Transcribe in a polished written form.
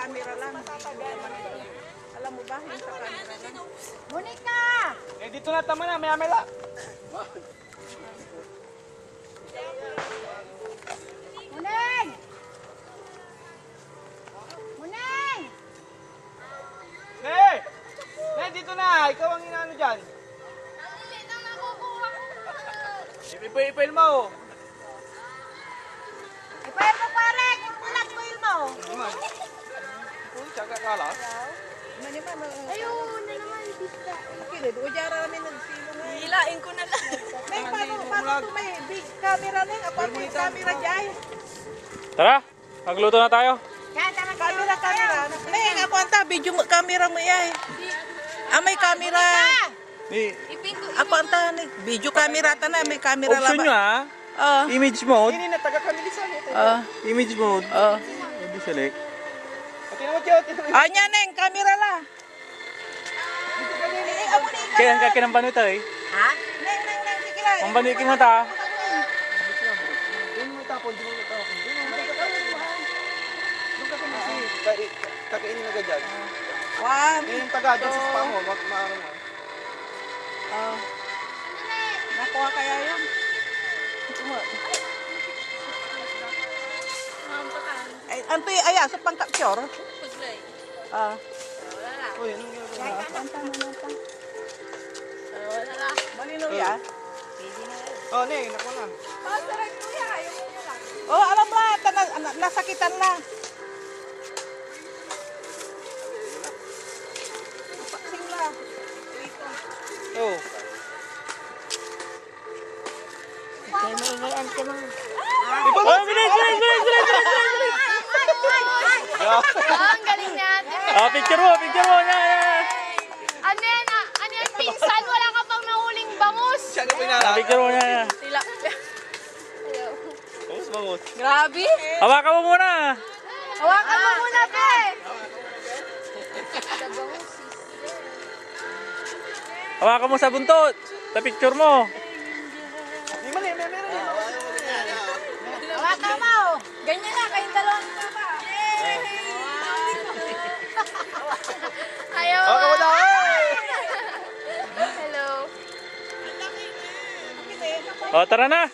camera lang. Alam mo ba, yung sa camera lang. Monica! Eh, dito na, tama na, may amela. Muneng! Muneng! Ne! Ne, dito na, ikaw ang inaano dyan. Ipail mo. Ipail mo pare! Kulang mo mo! Uy, tsaga kala. Ayun na naman, bista. Kilid, o diyara namin nagsilo nga. Hilain ko na lang. May paano ito may big camera na yung apart yung camera dyan. Tara, magluto na tayo. Camera. Neng, ako anta, video camera mo yan. May camera. Ako anta, video camera ta na, may camera Option nyo laban. image mode. Ini na taga-kamilisan ito. Image mode. Hindi select. Anya, Neng, camera la. Kaya ang kakinang panuta eh. Ha? Neng, sige lang. Ang panuikin mo ta. Kakainin na dyan. One. Yung taga dyan sa spam mo, maano mo. Nakuha kaya yun? Ay, anto yung aya sa pang-capture? Uy, anong ginagawa? Malinaw ya? Oh, ne, nakuha na. Oh, alam mo, nasakitan na. Paksing na. Oh. Oh, bilis! Ang galing natin. Picture mo! Ano yan, pinsan? Wala ka pang nahuling bangus. Picture mo niya. Tila. Bangus. Grabe. Hawakan mo muna! Hawakan mo muna, pe. Hawakan mo sa buntot! Sa picture mo! Hawakan mo! Ganyan na, kayong dalawang pa. Ayaw. Hawakan mo daw! Hello. O, tara na! Ha?